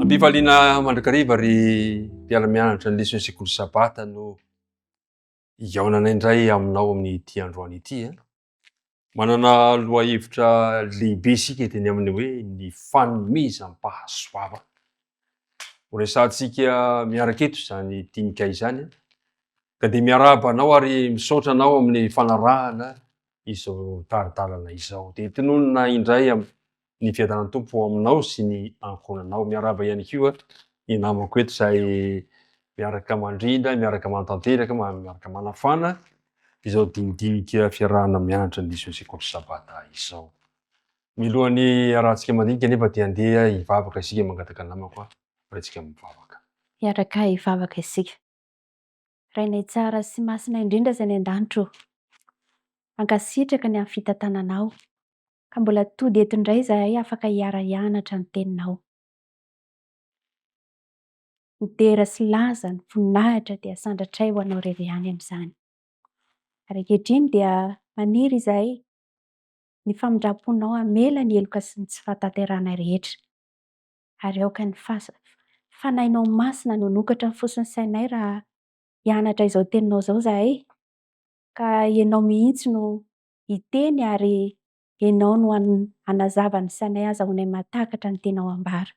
Pifaliana mandrakariva ry mpiara-mianatra ny lesona sekoly sabata no iaonana indray aminao amin'ity androany ity. Manana loha hevitra lehibe isika teny amin'ny hoe ny fanomezam-pahasoava. Ho resahantsika miaraka eto zany tinikay zany ka de miarahaba anao ary misaotra anao amin'ny fanarahana izao taridalana izao. De tinonona indray ny fiadanany tompo aminao sy ny ankonanao. Miarahaba ihany koa ny namako eto izay miaraka mandrindra, miaraka mantanteraka, miaraka manafana izao dinidinika fiarahana mianatra ny lesona sekoly sabata izao. Milohan'ny arahantsika mandinika nefa dia andeha hivavaka isika mangataka namako antsika mivavaka. Miaraka hivavaka isika. Rainay tsara sy masina indrindra izay ny an-danitro. Ankasitraka ny amin'ny fitantananao. Ka mbola tody eto indray izahay afaka hiara-hianatra ny teninao. Midera sy laza ny voninahitra dia sandratray ho anao irery ihany amin'izany. Ary ankehitriny dia maniry izahay ny famindramponao hamela ny heloka sy ny tsy fahatanterana rehetra. Ary aoka ny fanahinao masina no nokatra ny fosiny sainay raha hianatra izao teninao izao izahay. Ka ianao mihitsy no hiteny ary ianao no hanazava ny sainay azahoanay mahatakatra ny tenao ambara.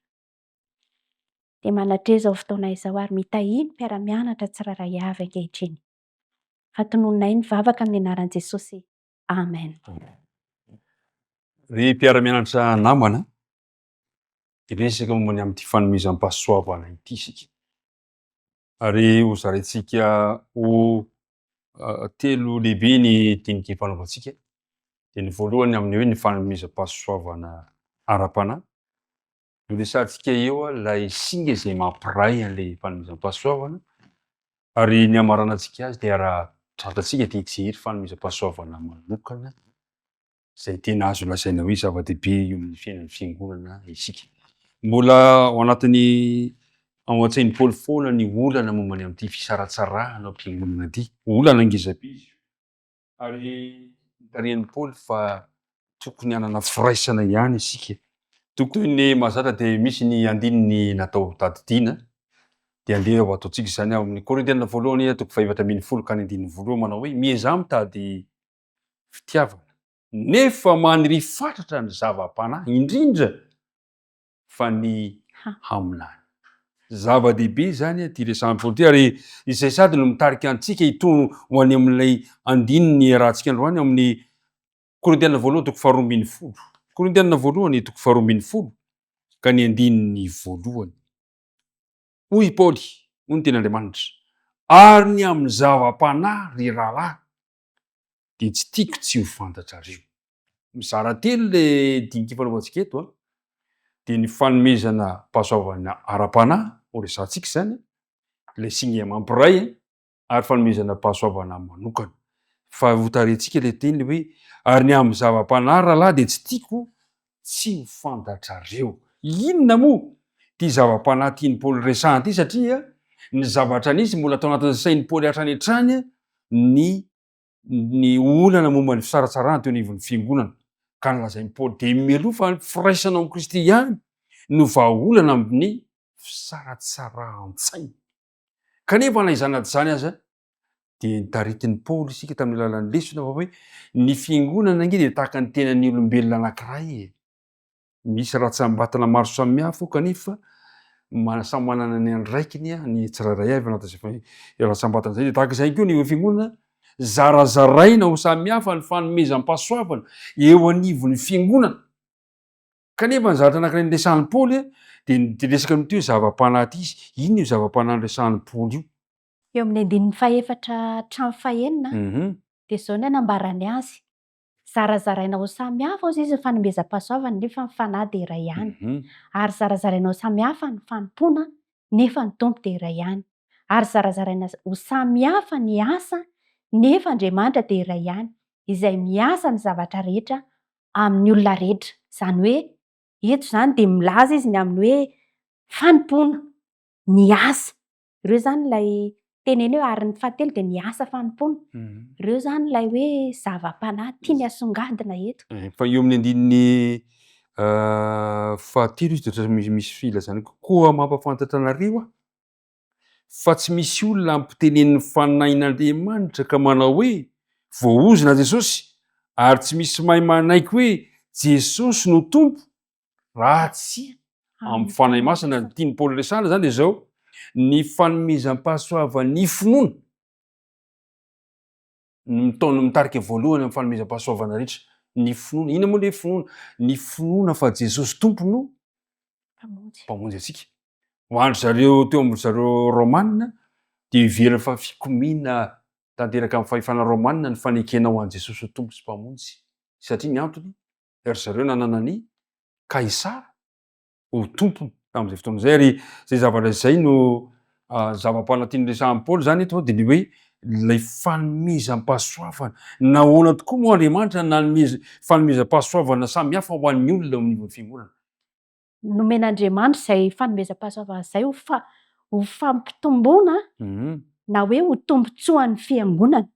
Dia manatreza ao fotoana izao ary mitahiny mpiara-mianatra tsiraray avy ankehitriny. Fatononay ny vavaka amin'ny anaran'i Jesosy. Amen. Ry mpiara-mianatra namana, resaka momba amin'ity fanomezam-pahasoavana ity isika. Ary ho zaraintsika ho telo lehibe ny tiniky fanaovantsika. Dia ny voalohany amin'ny hoe ny fanomezam-pahasoavana ara-panahy. No resahantsika eo ilay singa izay mampiray an'ilay fanomezam-pahasoavana. Ary ny hamaranantsika azy dia raha trandratsika dia hijery fanomezam-pahasoavana manokana izay tena azo lazaina hoe zava-dehibe eo amin'ny fiainan'ny fiangonana isika. Mbola ao anatin'ny ao an-tsain'i Paoly foana ny olana mombany amin'ity fisaratsarahana am-piangonana ity. Olana ngeza-be izy io. Ary tarihan'i Paoly fa tokony hanana firaisana ihany isika. Tokony ny mazatra dia misy ny andininy natao tadidiana. Dia andeha ho ataontsika izany ao amin'ny Korintiana voalohany toko fahaefatra ambin'ny folo ka ny andininy voalohany manao hoe miezaha mitady fitiavana nefa maniry fatratra ny zava-panahy indrindra fa ny haminany. Zava-dehibe zany ty resahan'ny Paoly ty ary izay sady no mitarika antsika hitony ho any amin'ilay andininy rahantsika androany amin'ny Korintiana voalohany toko faharoa ambin'ny folo. Korintiana voalohany toko faharoa ambin'ny folo ka ny andininy voalohany. Hoy Paoly, hoy ny ten'Andriamanitra, ary ny amin'ny zava-panahy ry rahalahy dia tsy tiako tsy ho fantatrareo. Mizara telo le diniky fanaovantsika eto dia ny fanomezana pahasoavana ara-panahy ho resahantsika izany, ilay singa mampiray ary fanomezana pahasoavana manokana. Fa ho tarehintsika ilay teny hoe ary ny amin'ny zava-panahy rahalahy dia tsy tiako tsy ho fantatrareo. Inona moa ty zava-panahy tian'ny Paoly resahana ity satria ny zavatra nisy mbola tao anatin'ny sain'ny Paoly hatrany hatrany ny olana momba ny fisaratsarana teo anivon'ny fiangonana. Ka nolazain'i Paoly dia mialoha fa firaisana amin'ny Kristy ihany no vahaolana amin'ny fisaratsarahantsaina. Kanefa na izany na tsy izany aza dia taritin'ny Paoly isika tamin'ny alalan'ny lesona fa hoe ny fiangonana anie dia tahaka ny tenan'ny olombelona anankiray. Misy ratsambatana maro samihafa kanefa samy manana ny andraikiny ny tsirairay avy anatin'izay ratsambatana izay. Dia tahaka izay koa ny fiangonana zarazaraina ho samihafa ny fanomezam-pahasoavana eo anivon'ny fiangonana. Kanefa ny zavatra anankiray ny resahan'ny Paoly dia resaka amin'ity hoe zava-panahy ity izy. Inona io zava-panahy ny resahan'ny Paoly io? Eo amin'ny andininy fahaefatra hatramin'ny fahaenina dia izao ny anambarany azy. Zarazaraina ho samihafa hozy izy ny fanomezam-pahasoavana nefa ny fanahy dia iray ihany. Ary zarazaraina ho samihafa ny fanompona nefa ny tompo dia iray ihany. Ary zarazaraina ho samihafa ny asa nefa Andriamanitra dia iray ihany izay miasa ny zavatra rehetra amin'ny olona rehetra. Izany hoe eto izany dia milaza izy ny amin'ny hoe fanompona, ny asa. Ireo izany ilay teneny hoe ary ny fahatelo dia ny asa fanompona. Ireo izany ilay hoe zava-panahy tiany asongadina eto. Fa eo amin'ny andininy Fahatelo izy de ohatrany misy filazana koa mampafantatra anareo a fa tsy misy olona ampitenen'ny fanahin'Andriamanitra ka manao hoe voaozona Jesosy ary tsy misy mahay manaiky hoe Jesosy no tompo raha tsy amin'ny fanahy masina. Tiany Paoly resahana zany de zao ny fanomezam-pahasoavan'ny finoana nataony mitarika voalohany amin'ny fanomezam-pahasoavana rehetra ny finoana. Ina moa le finoana? Ny finoana fa Jesosy tompo no mpamonjy atsika. Ho andry zareo teo ambony zareo Romanina de iverina fa fikomina tanteraka amin'ny fahefana Romanina ny fanekena ho an'i Jesosy ho tompo sy mpamonjy satria ny antony ry zareo nanana ny Kaisara ho tompony tamin'izay fotoana zay. Ary zay zavatra zay no zava-panantiny resahan'i Paoly zany eto de le hoe lay fanomezam-pahasoavana nahoana tokoa moa Andriamanitra nanome fanomezam-pahasoavana samy hafa ho an'ny olona amin'ny fiangonana. Nomen'Andriamanitra zay fanomezam-pahasoavana zay ho fampitomboana na hoe ho tombontsoan'ny fiangonana.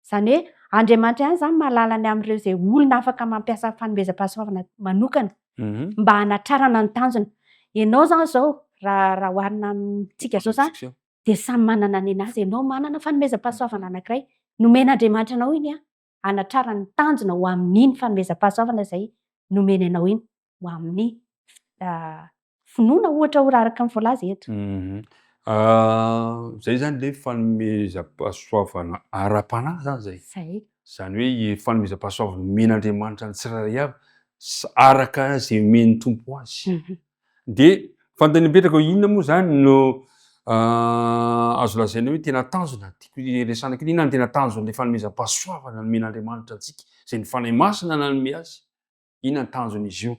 Zany hoe Andriamanitra ihany zany mahalala ny amin'ireo zay olona afaka mampiasa fanomezam-pahasoavana manokana mba hanatrarana ny tanjona. Ianao zany zao raha oharina amintsika zao zany de samy manana ny anazy. Ianao manana fanomezam-pahasoavana anankiray nomen'Andriamanitra anao iny a hanatrarana ny tanjona ho amin'iny fanomezam-pahasoavana zay nomeny anao iny ho amin'ny finoana ohatra ho araka ny voalaza eto. Zay zany le fanomezam-pahasoavana ara-panahy zany zay. Zay. Zany hoe fanomezam-pahasoavana nomen'Andriamanitra ny tsirairay avy araka zay omeny tompo azy. De fanontaniana mipetraka hoe inona moa zany no azo lazaina hoe tena tanjona tiako resahana kely. Inona ny tena tanjona le fanomezam-pahasoavana nomen'Andriamanitra antsika zay ny fanahy masina nanome azy? Inona ny tanjon'izy io?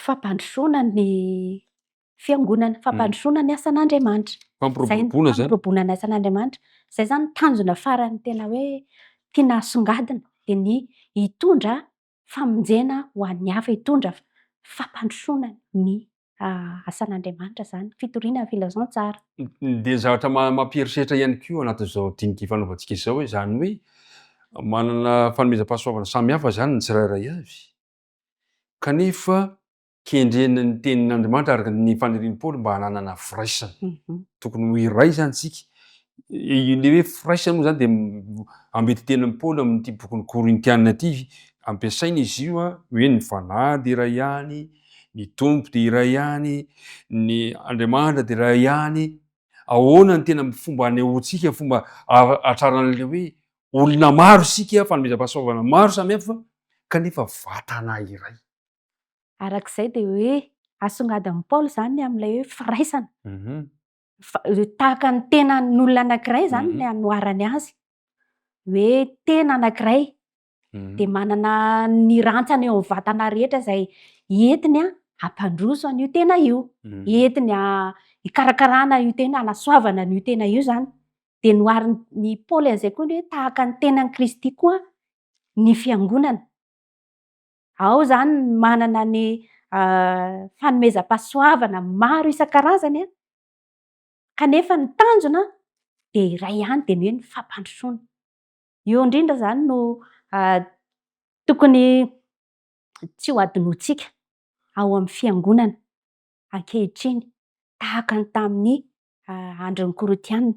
Fampandrosoana ny fiangonana, fampandrosoana ny asan'Andriamanitra. Fampiroboroboana zany. Fampiroboroboana ny asan'Andriamanitra. Zay zany tanjona farany tena hoe tiana asongadina de ny hitondra famonjena ho an'ny hafa, hitondra fampandrosoana ny asan'Andriamanitra zany, fitoriana ny filazantsara. De zavatra mampieritreritra ihany koa anatin'izao diniky fanaovantsika izao hoe zany hoe manana fanomezam-pahasoavana samy hafa zany ny tsirairay avy kanefa kendrena ny tenin'Andriamanitra araka ny fanirian'i Paoly mba hananana firaisana. Tokony ho iray zany tsika. Le hoe firaisana moa zany de ambety tenin'i Paoly amin'ity bokin'ny Korintianina ity ampiasaina izy io hoe ny fanahy de iray ihany, ny tompo de iray ihany, ny Andriamanitra de iray ihany. Ahoana ny tena fomba hanehoantsika, fomba hatrarana hoe olona maro isika, fanomezam-pahasoavana maro samy hafa kanefa vatana iray. Arak'izay de hoe asongadin'i Paoly zany amin'ilay hoe firaisana. Tahaka ny tenan'olona anankiray zany ny anoharany azy. Hoe tena anankiray de manana ny rantsany eo amin'ny vatana rehetra izay entiny hampandroso an'io tena io. Entiny hikarakarana io tena, hanasoavana an'io tena io zany. De noharin'ny Paoly an'izay koa hoe tahaka ny tenan'i Kristy koa ny fiangonana. Ao zany manana ny fanomezam-pahasoavana maro isan-karazany kanefa ny tanjona de iray ihany de ny hoe ny fampandrosoana. Io indrindra zany no tokony tsy ho adinointsika ao amin'ny fiangonana ankehitriny tahaka ny tamin'ny andron'ny Korintianina.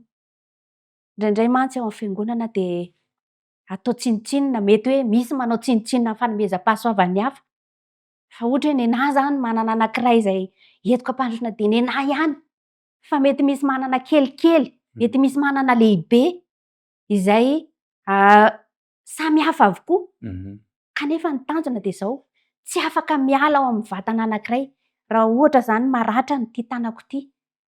Indraindray mantsy ao amin'ny fiangonana de atao tsinitsinina, mety hoe misy manao tsinitsinina fanomezam-pahasoavan'ny hafa. Fa ohatra hoe nenahy zany manana anankiray izay entiko hampandrosoana de nenahy ihany. Fa mety misy manana kelikely, mety misy manana lehibe izay samy hafa avokoa. Kanefa ny tanjona de zao tsy afaka miala ao amin'ny vatana anankiray. Raha ohatra zany maratra ny tanako ity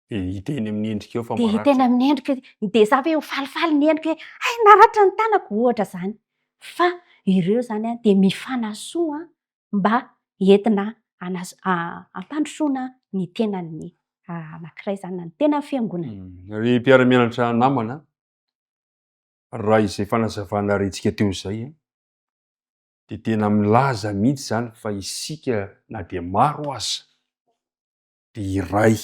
de hiteny amin'ny endrika eo fa de maratra. hiteny amin'ny endrika de sa hoe ho falifaly ny endrika hoe naratra ny tanako ohatra zany. Fa ireo zany de mifanasoa mba entina hampandrosoana ny tenan'ny anankiray zany, ny tenan'ny fiangonana. Ry mpiara-mianatra namana, raha izay fanazavana rentsika teo izay de tena milaza mihitsy zany fa isika na de maro aza de iray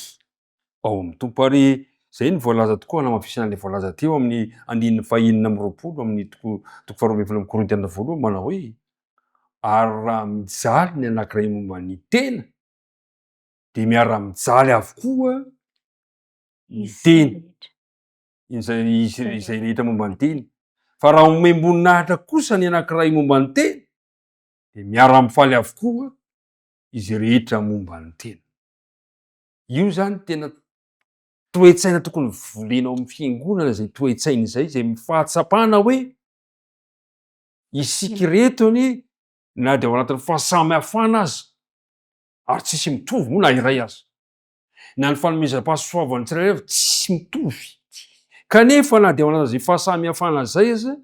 ao amin'ny tompo. Ary zay ny voalaza tokoa hanamafisana le voalaza teo amin'ny andininy fahaenina amby roapolo amin'ny toko faharoa ambin'ny folo amin'ny Korintianina voalohany manao hoe ary raha mijaly ny anankiray momba ny tena de miara-mijaly avokoa ny teny izay rehetra momba ny teny fa raha omem-boninahitra kosa ny anankiray momba ny teny de miara-mifaly avokoa izy rehetra momba ny tena. Io zany tena toe-tsaina tokony volenao amin'ny fiangonana zay toe-tsaina zay mifahatsapana hoe isika retony na de ao anatin'ny fahasamihafana azy ary tsisy mitovy moa na iray azy na ny fanomezam-pahasoavany tsirairay avy tsisy mitovy kanefa na de ao anatin'izay fahasamihafana zay aza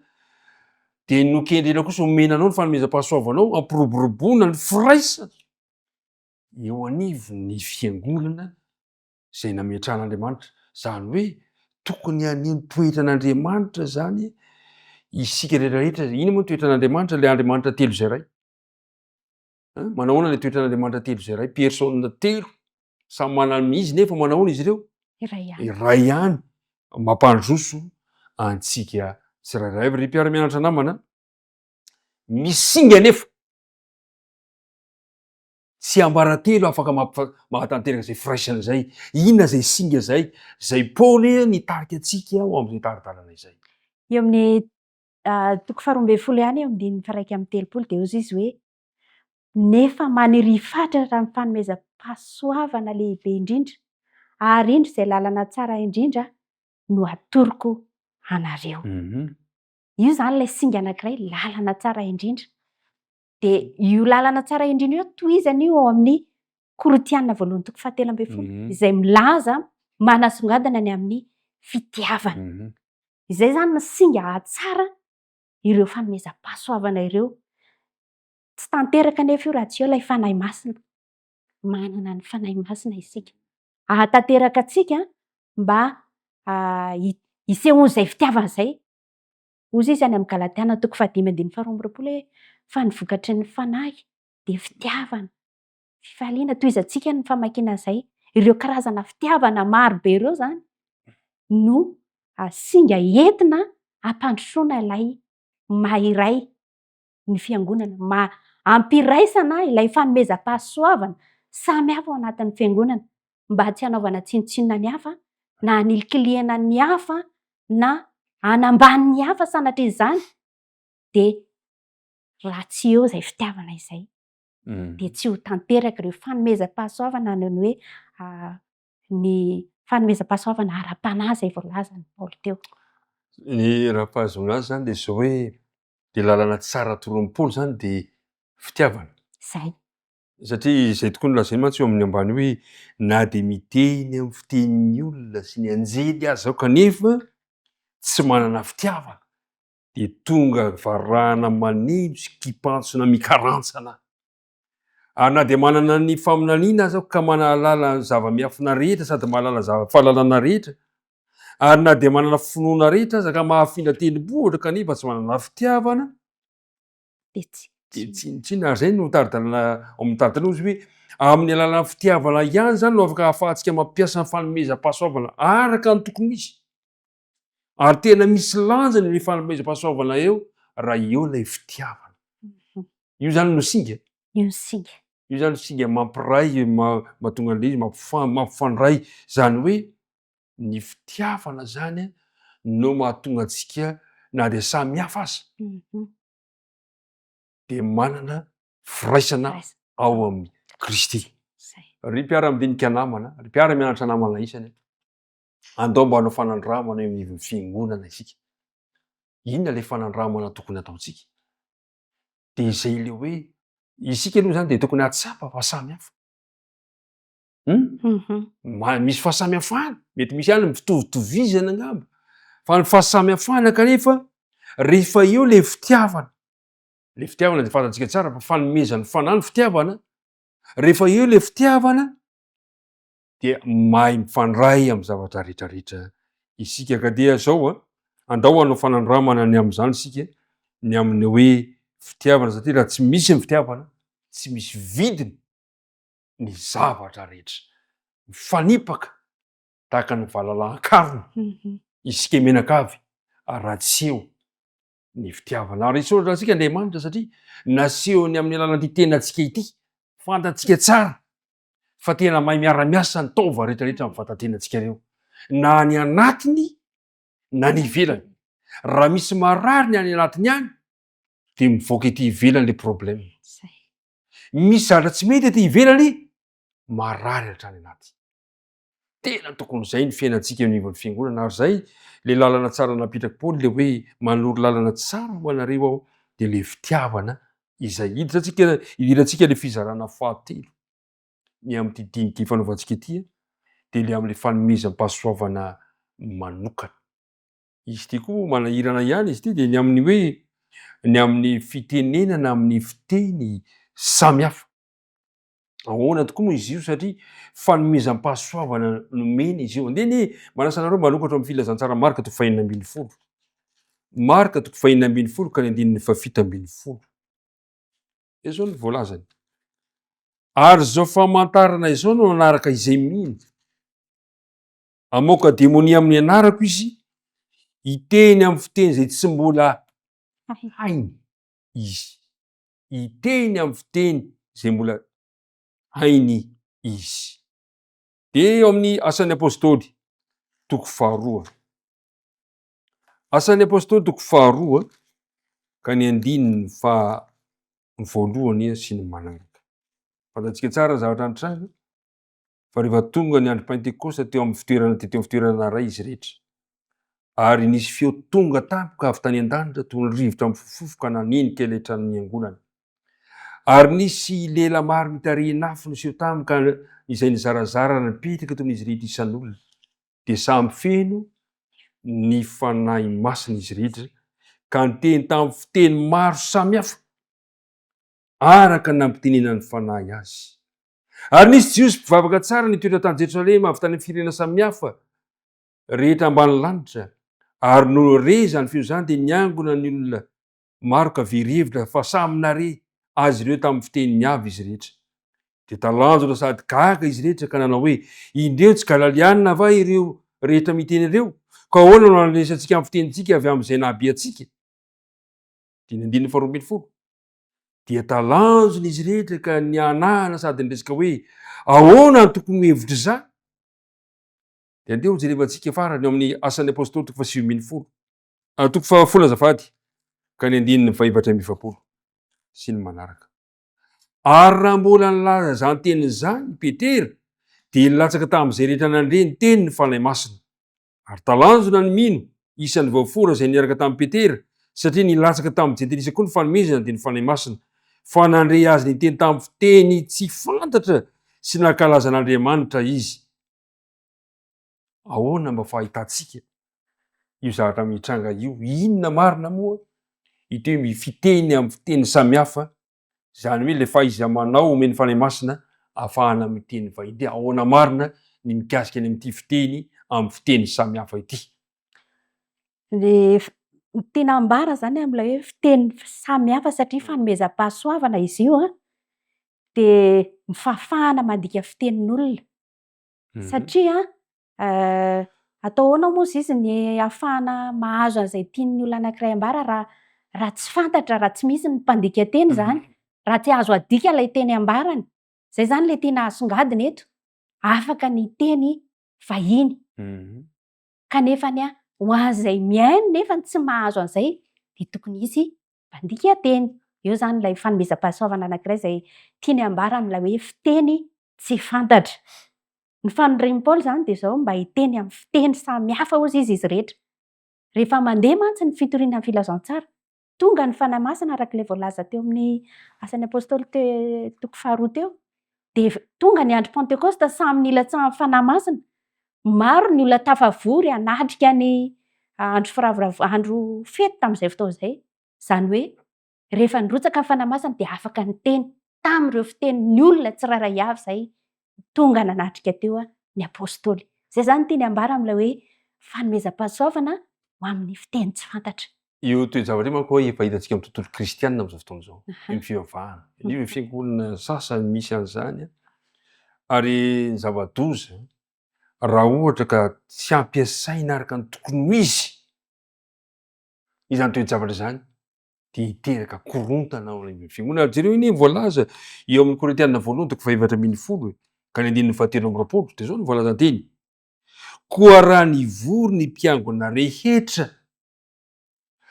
de nokendrena kosa omenanao ny fanomezam-pahasoavanao ampiroboroboana ny firaisana eo anivony fiangonana zay nametran'Andriamanitra zany hoe tokony aneny toetran'Andriamanitra zany isika rehetrarehetra. Ino moa toetran'Andriamanitra? Le Andriamanitra telo zay ray manahoana le toetran'Andriamanitra telo zay ray? Personne telo samy manana izy nefa manahoana izy ireo? Iray ihany mampandroso antsika tsirairay. Ry mpiara-mianatra namana misinga nefa tsy ambaratelo afaka mahatanteraka zay firaisana zay. Inona zay singa zay Paoly nitarika atsika ao am'izay taritarana izay. Eo amin'ny toko 12 ihany eo amin'ny 1:30 de ozy izy hoe nefa maniry fatratra ny fanomezam-pahasoavana lehibe indrindra ary indro zay lalana tsara indrindra no atoroko anareo. Io zany lay singa anankiray lalana tsara indrindra. De io lalana tsara indrindra io tohizany io ao amin'ny Korotianina 1:7 izay milaza manasongadina ny amin'ny fitiavana. Izay zany ny singa ahatsara ireo fanomezam-pahasoavana ireo. Tsy tanteraka nefa io raha tsy eo ilay fanahy masina. Manana ny fanahy masina isika. Ahatanteraka atsika mba hisehoan'izay fitiavana izay. Ozy izy any amin'ny Galatiana 5:12 hoe fa ny vokatry ny fanahy de fitiavana, fifaliana. Tohizantsika ny famakiana izay ireo karazana fitiavana marobe ireo zany no singa entina ampandrosoana ilay maha-iray ny fiangonana, ampiraisana ilay fanomezam-pahasoavana samy hafa ao anatin'ny fiangonana mba tsy hanaovana tsinotsinona ny hafa na hanilikilihana ny hafa na hanambany ny hafa sanatria izany de raha tsy eo izay fitiavana izay de tsy ho tanteraka ireo fanomezam-pahasoavana ny hoe ny fanomezam-pahasoavana ara-panahy izay voalazany Paoly teo. Ny raha-pahazoana azy zany de zao hoe de lalana tsara toroan'i Paoly zany de fitiavana. Zay. Satria izay tokoa nolazainy mantsy eo amin'ny ambany hoe na de miteny amin'ny fitenin'ny olona sy ny anjely azy zao kanefa tsy manana fitiavana de tonga varahana maneno sy kipantsona mikarantsana. Ary na de manana ny faminaniana azy ka mahalala zava-miafina rehetra sady mahalala fahalalana rehetra ary na de manana finoana rehetra aza ka mahafindra tendrombohitra kanefa tsy manana fitiavana de tsinona zay no taridalana ao amin'ny taritarina ozy hoe amin'ny alalany fitiavana ihany zany no afaka ahafahantsika mampiasa ny fanomezam-pahasoavana araka ny tokony misy. Ary tena misy lanjany ny fanomezam-pahasoavana eo raha eo ilay fitiavana. Io zany no singa. Io singa. Io zany singa mampiray mahatonga an'ilay izy mampifandray zany hoe ny fitiavana zany no mahatonga antsika na de samy hafa aza de manana firaisana ao amin'ny Kristy. Ry mpiara-midinika namana, ry mpiara-mianatra namana isany andao mba hanao fanandramana eo amin'ny fiangonana isika. Inona le fanandramana tokony ataontsika? De izay le hoe isika aloha zany de tokony hatsapa fa samy hafa. Misy fahasamihafana, mety misy ihany mitovitovizana angamba fa ny fahasamihafana kanefa rehefa eo le fitiavana. Le fitiavana de fantatsika tsara fa fanomezan'ny fanahy ny fitiavana. Rehefa eo le fitiavana de mahay mifandray amin'ny zavatra rehetrarehetra isika ka dia zao andao hanao fanandramana ny amin'izany isika ny amin'ny hoe fitiavana satria raha tsy misy ny fitiavana tsy misy vidiny ny zavatra rehetra mifanipaka tahaka ny valalahan-karona isika menakavy raha tsy eo ny fitiavana. Ary isaotra antsika Andriamanitra satria nasehony amin'ny alalan'ity tenantsika ity, fantatsika tsara fa tena mahay miara-miasa ny taova rehetrarehetra amin'ny vatantenantsika reo, na ny anatiny na ny ivelany. Raha misy marary ny any anatiny any de mivoaka ety ivelany le problème. Misy zavatra tsy mety ety ivelany, marary hatrany anaty. Tena tokony zay ny fiainantsika anivon'ny fiangonana. Ary zay le lalana tsara napitraky Paoly le hoe manoro lalana tsara ho anareo aho de le fitiavana izay hidirantsika le fizarana fahatelo ny am'ty diniky fanaovantsika ity de le am'le fanomezam-pahasoavana manokana. Izy ty koa manahirana ihany izy ty de ny amin'ny hoe ny amin'ny fitenenana amin'ny fiteny samihafa. Ahoana tokoa moa izy io satria fanomezam-pahasoavana nomeny izy io. Andeny manasa anareo manokatra amin'ny filazantsara Marka 5:40. Marka 5:40 ka ny 7:10. Izao ny voalazany. Ary zao famantarana izao no anaraka izay mino. Amoaka demonia amin'ny anarako izy, iteny amin'ny fiteny zay tsy mbola hainy izy. Iteny amin'ny fiteny zay mbola hainy izy. De eo amin'ny Asan'ny Apôstôly 2:2. Asan'ny Apôstôly 2:2 ka ny 9:1 sy ny manaraka. Fantatsika tsara zavatra antrano fa rehefa tonga ny andro Pentekosta teo amin'ny fitoerana ray izy rehetra. Ary nisy feo tonga tampoka avy tany an-danitra toy ny rivotra mifofofoka nanenika ilay tranon'ny angonana. Ary nisy lela maro mitarihina afo niseho tampoka izay nizarazara nipetraka toy n'izy rehetra isan'olona. De samy feno ny fanahy masina izy rehetra ka niteny tamin'ny fiteny maro samihafa araka nampitenenan'ny fanahy azy. Ary nisy Jiosy mpivavaka tsara nitoetra tany Jerosalema avy tany firena samihafa rehetra ambany lanitra. Ary no reza ny feo zany de niangona ny olona maro ka verevitra fa samy nare azy ireo tamin'ny fiteniny avy izy rehetra. De talanjona sady gaga izy rehetra ka nanao hoe indreo tsy Galalianina va ireo rehetra miteny ireo? Ka ahoana no anesantsika amin'ny fitenitsika avy amin'izay nahabe atsika? Diny 2:12. Dia talanjona izy rehetra ka nianahana sady niresaka hoe ahoana ny tokony hevitra zany? De andeha ho jerevantsika farany amin'ny Asan'ny Apôstôly 7:10. 7 ka ny 2:20 sy ny manaraka. Ary raha mbola nilaza zany teny zany Petera de nilatsaka tamin'izay rehetra nandre ny teny ny fanahy masina. Ary talanjona ny mino isan'ny vaofora izay niaraka tamin'ny Petera satria nilatsaka tamin'ny jentilisa koa ny fanomezana de ny fanahy masina. Fa nandre azy niteny tamin'ny fiteny tsy fantatra sy nankalaza an'Andriamanitra izy. Ahoana mba fahitantsika io zavatra mitranga io? Inona marina moa? Ity hoe fiteny amin'ny fiteny samihafa, zany hoe le fahaiza-manao omeny fanahy masina ahafahana miteny vahiny. De ahoana marina ny mikasika any amin'ity fiteny amin'ny fiteny samihafa ity? Le tena ambara zany am'ilay hoe fiteny samihafa satria fanomezam-pahasoavana izy io de mifafana mandika fitenin'olona. Satria atao ahoana moa izy ny ahafahana mahazo an'izay tian'ny olona anankiray ambara raha tsy fantatra, raha tsy misy ny mpandika teny zany, raha tsy azo adika ilay teny ambarany. Zay zany le tena asongadina eto. Afaka ny teny vahiny. Kanefany ho an'izay mihaino nefa tsy mahazo an'izay de tokony hisy mpandika teny. Eo zany ilay fanomezam-pahasoavana anankiray izay tiany ambara amin'ilay hoe fiteny tsy fantatra. Ny fanondrin'i Paoly zany de zao mba hiteny amin'ny fiteny samihafa hozy izy rehetra. Rehefa mandeha mantsy ny fitoriana amin'ny filazantsara, tonga ny fanahy masina arak'ilay voalaza teo amin'ny Asan'ny Apôstôly 2:2 teo. De tonga ny andro Pentekosta samy nilatsahan'ny fanahy masina. Maro ny olona tafavory hanatrika ny andro fety tamin'izay fotoana izay. Zany hoe rehefa nirotsaka ny fanahy masina de afaka niteny tamin'ireo fitenin'ny olona tsirairay avy zay tonga nanatrika teo ny apôstôly. Zay zany teny ambara amin'ilay hoe fanomezam-pahasoavana ho amin'ny fiteny tsy fantatra. Io toe-javatra manko hoe efa hitantsika amin'ny tontolo kristianina amin'izao fotoana izao. Ny fivavahana. Io fiangonana sasany misy an'izany. Ary ny zava-doza raha ohatra ka tsy ampiasaina araka ny tokony ho izy izany toe-javatra zany de hiteraka korontana ao amin'ny fiangonana. Jereo iny voalaza eo amin'ny Korintianina voalohany toko faha 7 ka ny andininy fahatelo amby roapolo de zao ny voalazan-teny: koa raha nivory ny mpiangona rehetra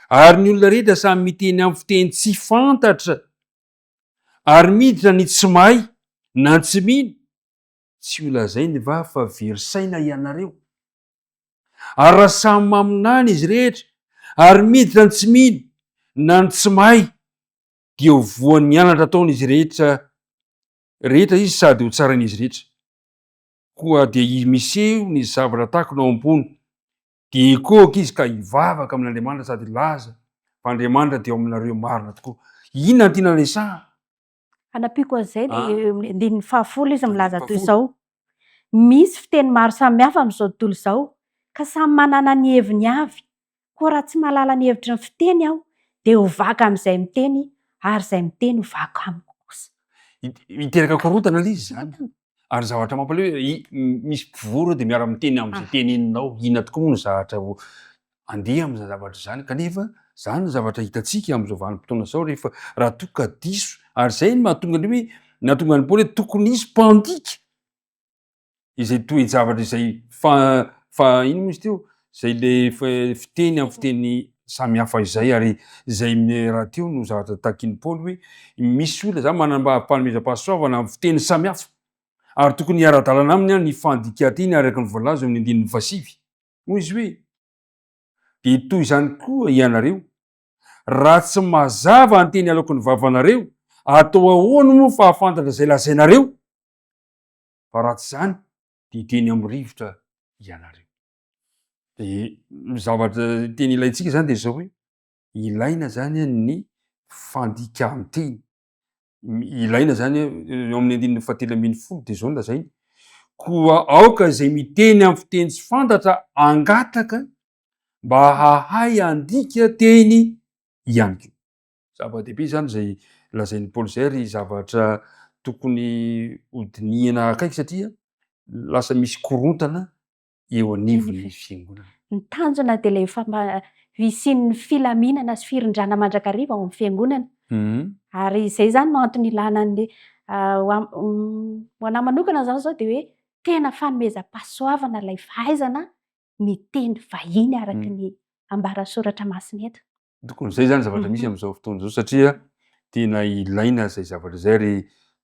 ary ny olona rehetra samy miteny amin'ny fiteny tsy fantatra ary miditra ny tsy mahay na tsy mino, tsy ho lazainy va fa very saina ianareo? Ary raha samy maminany izy rehetra ary miditra ny tsy mino na ny tsy mahay, dia ho voan'ny anatra ataon'izy rehetra izy sady ho tsarain'izy rehetra. Koa dia miseho ny zavatra tahaka no ao ambony, de hikoaka izy ka hivavaka amin'Andriamanitra sady laza fa Andriamanitra dia ao aminareo marina tokoa. Inona no tiana resaha? Anapiko an'izay de andininy fahafolo izy milaza toy izao: misy fiteny maro samihafa amin'izao tontolo izao ka samy manana ny heviny avy. Koa raha tsy mahalala ny hevitry ny fiteny aho de ho vaka amin'izay miteny ary izay miteny ho vaka amiko kosa. Hiteraka korontana lay izy zany. Ary zavatra mampalahelo misy mpivory de miara miteny am'izay teneninao, inona tokoa moa ny zahatra andeha am'zany zavatra zany, kanefa zany ny zavatra hitantsika am'izao vanim-potoana zao rehefa raha toa ka diso. Ary zay ny mahatonga ny hoe nahatonga ny Paoly hoe tokony hisy mpandika izay toe-javatra izay ino moa izy teo, zay le fiteny amin'ny fiteny samy hafa izay. Ary zay raha teo no zavatra tahakin'ny Paoly hoe misy olona zany manam-panomezam-pahasoavana amin'ny fiteny samy hafa ary tokony hiara-dalana aminy ny fandika-teny araka ny voalaza amin'ny andininy fasivy. Hoy izy hoe: de toy izany koa ianareo, raha tsy mazava ny teny aloky ny vavanareo, atao ahoana moa fa hafantatra zay lazainareo? Fa raha tsy zany de teny amin'ny rivotra ianareo. De zavatra teny ilaintsika zany de zao hoe ilaina zany ny fandika-teny. Ilaina zany eo amin'ny andininy fahatelo ambin'ny folo de zao no lazainy: koa aoka izay miteny amin'ny fiteny tsy fantatra angataka mba hahay andika teny ihany ko. Zava-dehibe zany zay lazain'ny Paoly zay ry zavatra tokony hodinihana akaiky satria lasa misy korontana eo anivon'ny fiangonana. Ny tanjona de le hisian'ny filaminana sy firindrana mandrakariva ao amin'ny fiangonana. Ary izay zany no antony ilana ny ho anahy manokana zao de hoe tena fanomezam-pahasoavana ilay fahaizana miteny vahiny araky ny ambarasoratra masina eto. Tokony zay zany zavatra misy am'izao fotoana zao satria tena ilaina zay zavatra zay. Ry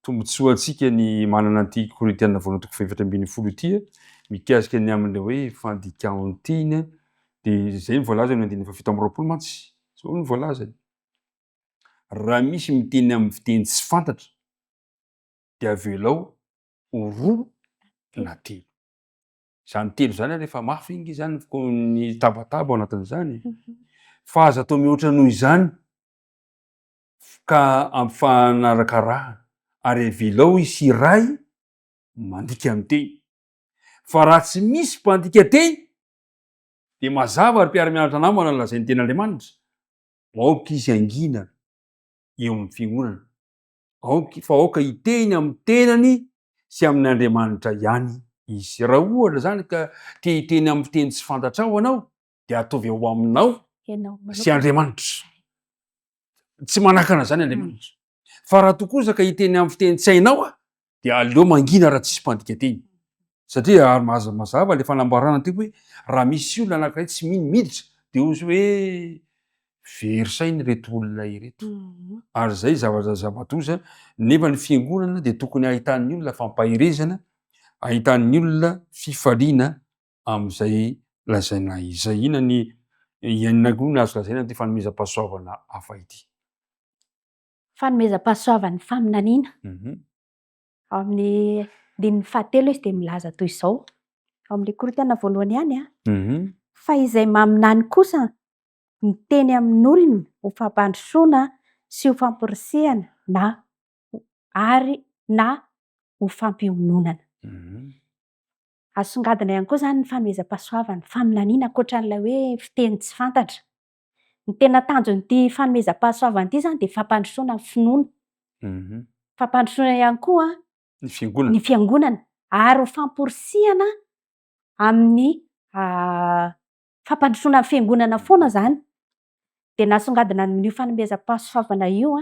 tombotsoa antsika ny manana an'ity Korintianina voalohany toko faha 7 ity mikasika ny amin'ilay hoe fandika-teny. De zay ny voalaza amin'ny andininy faha 7 mantsy. Zao ny voalazany: raha misy miteny amin'ny fiteny tsy fantatra de avelao ho roa na telo. Zany telo zany rehefa mafy iny zany ny tabataba ao anatin'izany. Fa aza atao mihoatra noho izany ka ampifanarakarahana ary avelao hisy iray mandika amin'ny teny. Fa raha tsy misy mpandika teny de mazava ary mpiara-mianatra namana ny lazain'ny ten'Andriamanitra, aoka izy angina eo amin'ny fiangonana, fa aoka hiteny amin'ny tenany sy amin'ny Andriamanitra ihany izy. Raha ohatra zany ka te hiteny amin'ny fiteny tsy fantatrao anao de ataovy ao aminao sy Andriamanitra, tsy manakana zany Andriamanitra. Fa raha toa kosa ka hiteny amin'ny fiteny tsy hainao de aleo mangina raha tsisy mpandika teny. Satria ary mazava le fanambarana teo hoe raha misy olona anankiray tsy mino miditra de ozy hoe very sainy reto olona ireto. Ary zay zavatra zava-doza. Nefa ny fiangonana de tokony ahitan'ny olona fampahirezana, ahitan'ny olona fifaliana am'izay lazaina izay. Inona ny inona azo lazaina ty fanomezam-pahasoavana hafa ity? Fanomezam-pahasoavany faminaniana. Ao amin'ny andininy fahatelo izy de milaza toy izao ao amin'ny Korintianina voalohany ihany fa izay maminany kosa miteny amin'olona ho fampandrosoana sy ho famporisihana na ho fampiononana. Asongadina ihany koa zany ny fanomezam-pahasoavana faminaniana ankoatran'ilay hoe fiteny tsy fantatra. Ny tena tanjon'ity fanomezam-pahasoavana ity zany de fampandrosoana amin'ny finoana. Fampandrosoana ihany koa ny fiangonana ary ho famporisihana amin'ny fampandrosoana amin'ny fiangonana foana zany. de nasongadina n'io fanomezam-pahasoavana io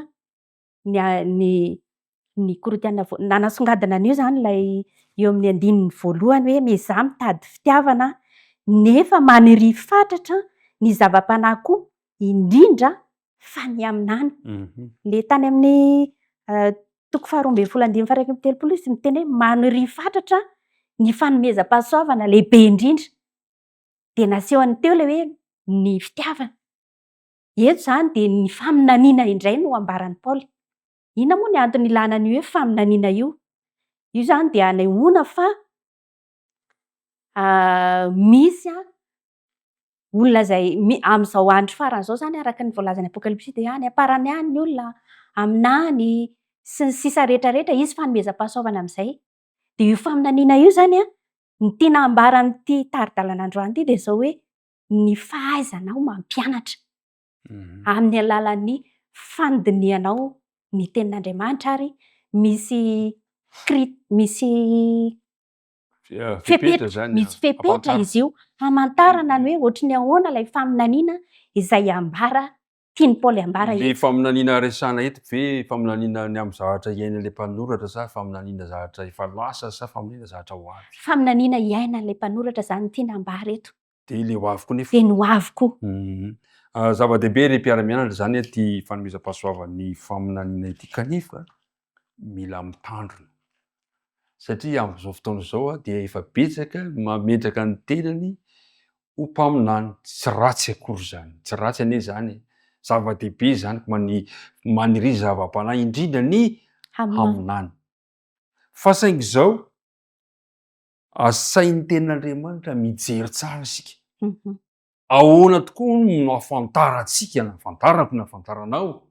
ny Korintiana nanasongadina an'io zany ilay eo amin'ny andininy voalohany hoe mizaha mitady fitiavana nefa maniry fatratra ny zava-panahy koa indrindra fa ny aminany. Le tany amin'ny toko 12:1-3 izy miteny hoe maniry fatratra ny fanomezam-pahasoavana lehibe indrindra de nasehony teo le hoe ny fitiavana. Eto zany de ny faminaniana indray no ambaran'ny Paoly. Inona moa ny antony ilana an'io hoe faminaniana io? Io zany de hanehoana fa misy olona zay amin'izao andro faran'izao zany araka ny voalazan'ny Apokalipsy de any aparany any ny olona aminany sy ny sisa rehetrarehetra izy fanomezam-pahasoavana amin'izay. De io faminaniana io zany ny tiana ambaran'ity tari-dalana androany ity de zao hoe ny fahaizanao mampianatra amin'ny alalan'ny fandinihanao ny tenin'Andriamanitra ary misy fepetra izy io hamantarana ny hoe ohatry ny ahoana ilay faminaniana izay ambara tiany Paoly ambara le faminaniana resana eto ve faminaniana ny amin'ny zavatra iaina le mpanoratra sa faminaniana zavatra efa lasa sa faminaniana zavatra ho avy? Faminaniana iaina le mpanoratra zany tiana ambara eto. De le ho avy koa nefa. De ny ho avy koa. Zava-dehibe ry mpiara-mianatra zany ty fanomezam-pahasoavan'ny faminaniana ity kanefa mila mitandrina satria amin'izao fotoana izao dia efa betsaka mametraka ny tenany ho mpaminany. Tsy ratsy akory zany, tsy ratsy anie zany, zava-dehibe zany maniry zava-panahy indrindra ny haminany. Fa saingy izao asain'ny tenin'Andriamanitra mijery tsara isika. Ahoana tokoa no afantarantsika na afantarako na afantaranao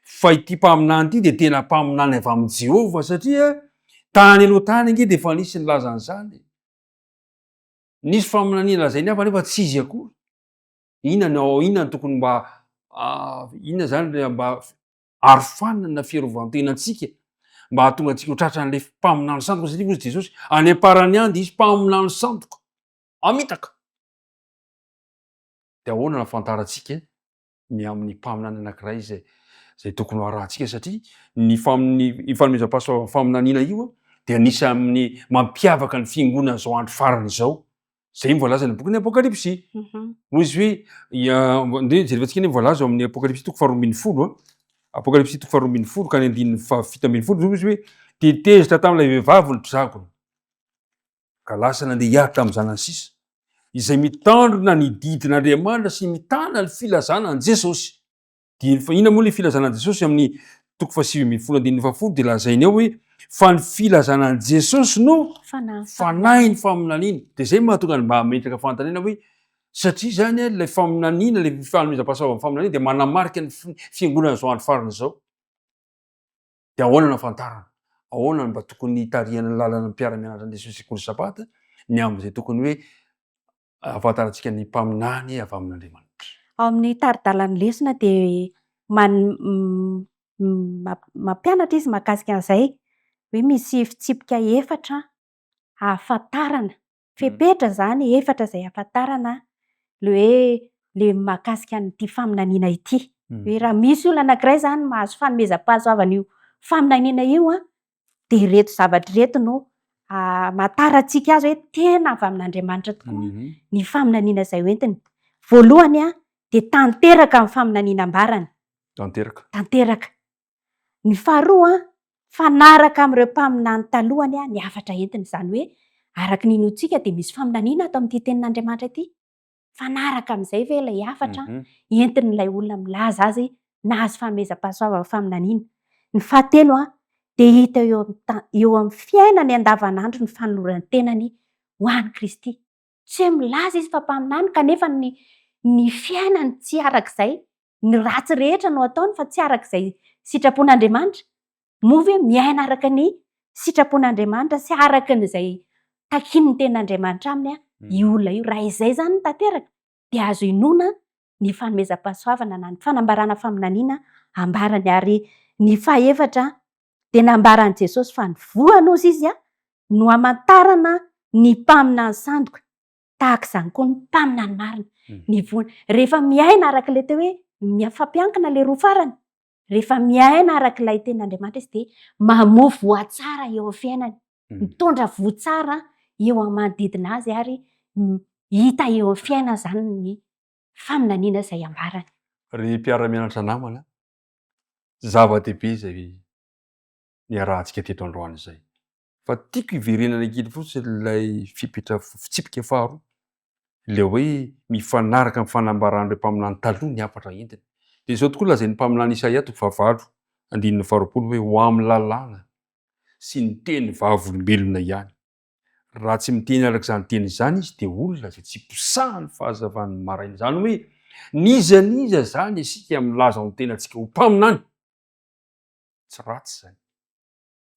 fa ity mpaminany ity de tena mpaminany avy amin'ny Jehovah satria tany aloha tany ange de efa nisy ny lazan'izany. Nisy faminaniana lazainy hafa nefa tsy izy akory. Inona tokony mba inona zany mba arofanina na fierovantenantsika mba hahatonga antsika ho tratran'le mpaminany sandoka satria hozy Jesosy any aparany any de izy mpaminany sandoka amitaka. De ahoana nafantarantsika ny amin'ny mpaminany anankiray zay tokony ho arahantsika satria ny fanomezam-pahasoavana faminaniana io de anisy amin'ny mampiavaka ny fiangonana zao andro farany izao. Zay voalaza ny bokin'ny Apokalipsy. Hozy hoe jerevantsika ny voalaza amin'ny Apokalipsy toko 2:10 Apokalipsy toko 2:10 ka ny 7:10 izy hoe tetezitra tamin'ilay vehivavy ny mpizago ka lasa nandeha hiady tamin'ny zanany sisa izay mitandrina ny didin'Andriamanitra sy mitana ny filazana an' Jesosy. Inona moa le filazana an' Jesosy amin'ny toko 7:10 de lazainy ao hoe fa ny filazana an' Jesosy no fanahy ny faminaniana. De zay mahatonga mba hametraka fanontaniana hoe satria zany ilay faminaniana le fanomezam-pahasoavana faminaniana de manamarika ny fiangonana zao andro farany izao. De ahoana nafantarana? Ahoana mba tokony hitarihana ny lalana mpiara-mianatra an' Jesosy sekoly sabata ny amin'izay tokony hoe ahafantarantsika ny mpaminany avy amin'Andriamanitra. Ao amin'ny tari-dalan'ny lesona de mampianatra izy mahakasika an'izay hoe misy fitsipika efatra ahafantarana fepetra zany efatra zay ahafantarana le hoe le mahakasika an'ity faminaniana ity. Hoe raha misy olona anankiray zany mahazo fanomezam-pahasoavana io faminaniana io de reto zavatra reto no mahatarantsika azy hoe tena avy amin'Andriamanitra tokoa ny faminaniana izay hoentiny. Voalohany de tanteraka amin'ny faminaniana ambarany. Tanteraka. Ny faharoa fanaraka amin'ireo mpaminany talohany ny hafatra entiny. Izany hoe araka ny inoantsika de misy faminaniana atao amin'ity tenin'Andriamanitra ity. Fanaraka amin'izay ve ilay hafatra entin'ilay olona milaza azy nahazo fanomezam-pahasoavana faminaniana. Ny fahatelo de hita eo amin'ny fiainany andavanandro ny fanolorany tenany ho an'i Kristy. Tsy hoe milaza izy fa mpaminany kanefa ny fiainany tsy arak'izay. Ny ratsy rehetra no ataony fa tsy arak'izay sitrapon'Andriamanitra. Movy hoe miaina araka ny sitrapon'Andriamanitra sy araka n'izay takin'ny tenin'Andriamanitra aminy io olona io. Raha izay zany tanteraka de azo inoana ny fanomezam-pahasoavana na ny fanambarana faminaniana ambarany. Ary ny fahaefatra de nambaran'i Jesosy fa ny voany ozy izy no hamantarana ny mpaminany sandoka tahaka izany koa ny mpaminany marina. Ny voany rehefa miaina araka le teo hoe Mifampiankina le roa farany. Rehefa miaina arak'ilay tenin'Andriamanitra izy dia mamoa voatsara eo amin'ny fiainany. Mitondra voatsara eo amin'ny manodidina azy ary hita eo amin'ny fiainany izany ny faminaniana izay ambarany. Ry mpiara-mianatra namana, zava-dehibe izay niarahantsika teto androany izay. Fa tiako hiverenana kely fotsiny ilay fitsipika faharoa. Ilay hoe mifanaraka amin'ny fanambaran'ireo mpaminany taloha ny hafatra entiny. Dia izao tokoa lazain'ny mpaminany Isaia 9:20 hoe ho amin'ny lalàna sy ny teny vavolombelona ihany. Raha tsy miteny arak'izany teny izany izy dia olona izay tsy posahan'ny fahazavan'ny maraina. Izany hoe nizaniza izany isika milaza ny tenantsika ho mpaminany. Tsy ratsy izany.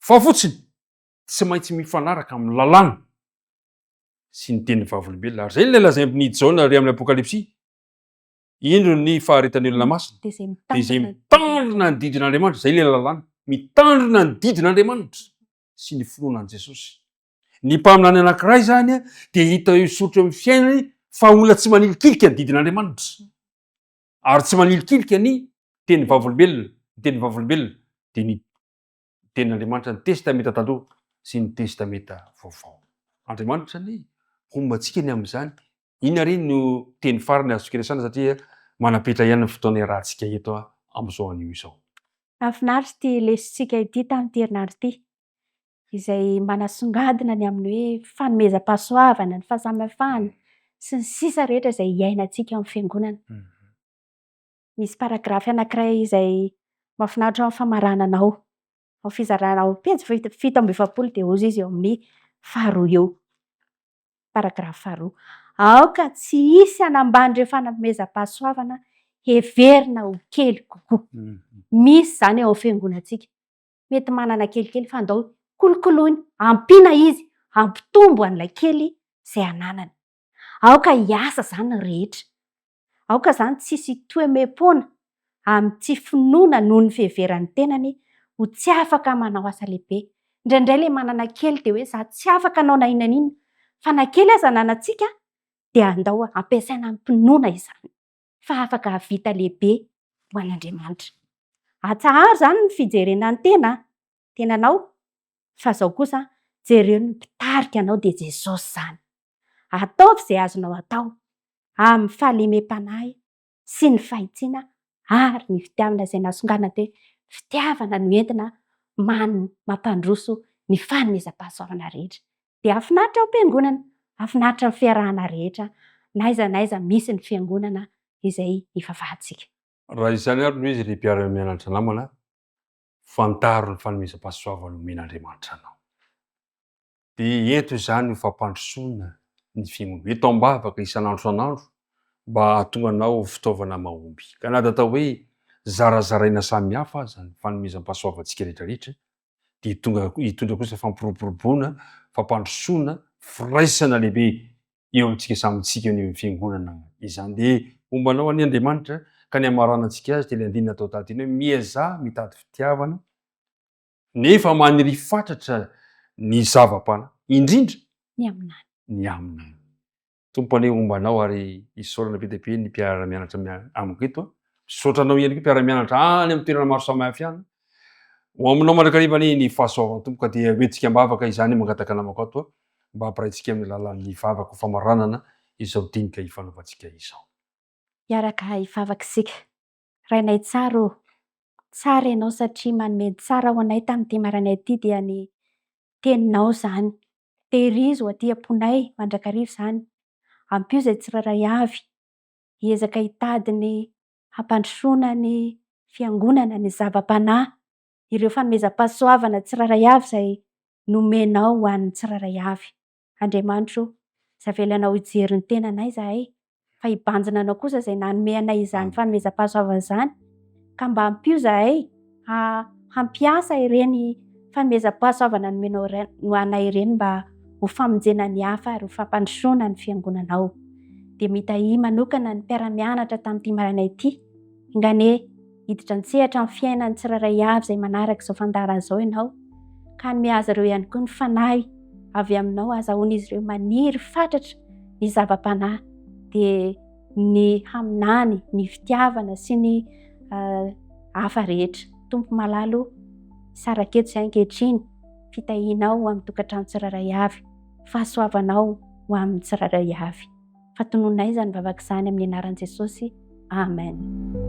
Fa fotsiny tsy maintsy mifanaraka amin'ny lalàna sy ny teny vavolombelona. Ary izay ilay lazain'ny Jaona ary amin'ny Apokalipsy. Indro ny faharetan'ny olona masina dia izay mitandrina ny didin'Andriamanitra. Izay ilay lalàna. Mitandrina ny didin'Andriamanitra sy ny finoanan'i Jesosy. Ny mpaminany anankiray izany dia hita hisotro amin'ny fiainany fa olona tsy manilikilika ny didin'Andriamanitra. Ary tsy manilikilika ny teny vavolombelona. Ny teny vavolombelona dia ny tenin'Andriamanitra, ny testamenta taloha sy ny testamenta vaovao. Andriamanitra ny hombantsika ny amin'izany. Inona re no teny farany azontsika resahana satria manapetra ihany ny fotoana iarahantsika eto amin'izao anio izao. Mahafinaritra ity lesitsika ity tamin'ity herinandro ity, izay manasongadina ny amin'ny hoe fanomezam-pahasoavana, ny fahasamihafana sy ny sisa rehetra izay iainantsika amin'ny fiangonana. Misy paragrafy anankiray izay mahafinaritra amin'ny famarananao, amin'ny fizaranao pejy 720 dia ozy izy eo amin'ny faharoa eo. Paragrafy faharoa. Aoka tsy hisy hanamban'ireo fanomezam-pahasoavana heverina ho kely kokoa. Misy izany eo amin'ny fiangonantsika. Mety manana kelikely fa andao kolokoloina, ampiana izy, ampitombo an'ilay kely izay ananany. Aoka hiasa izany rehetra. Aoka izany tsy hisy toe-mem-pona amin'ny tsy finoana noho ny fiheveran'ny tenany ho tsy afaka manao asa lehibe. Indraindray ilay manana kely dia hoe za tsy afaka hanao na inona na inona. Fa na kely aza ananantsika dia andao ampiasaina amin'ny mpinoana izany. Fa afaka havita lehibe ho an'Andriamanitra. Atsaharo izany ny fijerena ny tenanao. Fa izao kosa jereo ny mpitarika anao dia Jesosy izany. Ataovy izay azonao atao amin'ny fahalemem-panahy sy ny fahitsiana ary ny fitiavana izay nasongadina teo. Fitiavana no entina mampandroso ny fanomezam-pahasoavana rehetra. Dia afinaritra ao am-piangonana, afinaritra amin'ny fiarahana rehetra, n'aiza misy ny fiangonana izay hivavahantsika. Raha izany ary no izy ry mpiara-mianatra namana, fantaro ny fanomezam-pahasoavana omen'Andriamanitra anao. Dia eto izany ho fampandrosoana ny fiangonana. Eto ambavaka isan'andro mba hahatonga anao fitaovana mahomby. Ka na atao hoe zarazaraina samihafa aza ny fanomezam-pahasoavantsika rehetrarehetra, dia hitondra kosa fampiroboroboana, fampandrosoana, firaisana lehibe eo amintsika samyntsika eo amin'ny fiangonana izany. Dia ombanao any Andriamanitra ka ny amaranantsika azy dia andinina atao tahaka hoe miazaha mitady fitiavana nefa maniry fatratra ny zava-panahy, indrindra ny aminany. Tompany ombanao ary isaorana be dia be ny mpiara-mianatra amiko eto. Misaotra anao ihany koa mpiara-mianatra any amin'ny toerana maro samihafa ihany. Ho aminao mandrakarivany ny fahasoavan'ny Tompoka dia hoentsika mivavaka izany mangataka namako ato mba hampiraintsika amin'ny lalan'ny vavaka ho famaranana izao dinika hifanaovantsika izao. Hiaraka hivavaka isika. Rainay tsara tsara ianao satria manome tsara ho anay tamin'ity maraina ity dia ny teninao izany. Tehirizo aty am-ponay mandrakariva izany. Ampio izay tsiraray avy. Hiezaka hitady ny hampandrosoana ny fiangonana, ny zava-panahy, ireo fanomezam-pahasoavana tsiraray avy izay nomenao ho an'ny tsiraray avy. Andriamanitra zavelanao hijery ny tenanay izahay, fa hibanjina anao kosa izay nanome anay izany fanomezam-pahasoavana izany, ka mba ampio izahay hampiasa ireny fanomezam-pahasoavana nomenao ho anay ireny mba ho famonjena ny hafa ary ho fampandrosoana ny fiangonanao. Dia mitahy manokana ny mpiara-mianatra tamin'ity maraina ity, ingane hiditra an-tsehatra amin'ny fiainan'ny tsiraray avy izay manaraka izao fandaharana izao ianao, ka ny mihaza ireo ihany koa ny fanahy avy aminao, azahoan'izy ireo maniry fatratra ny zava-panahy, dia ny haminany, ny fitiavana sy ny hafa rehetra. Tompo malalo saraketo izay ankehitriny, fitahianao amin'ny tokantrano tsirairay avy, fahasoavanao ho amin'ny tsirairay avy. Fatononay izany vavaka izany amin'ny anaran'i Jesosy. Amen.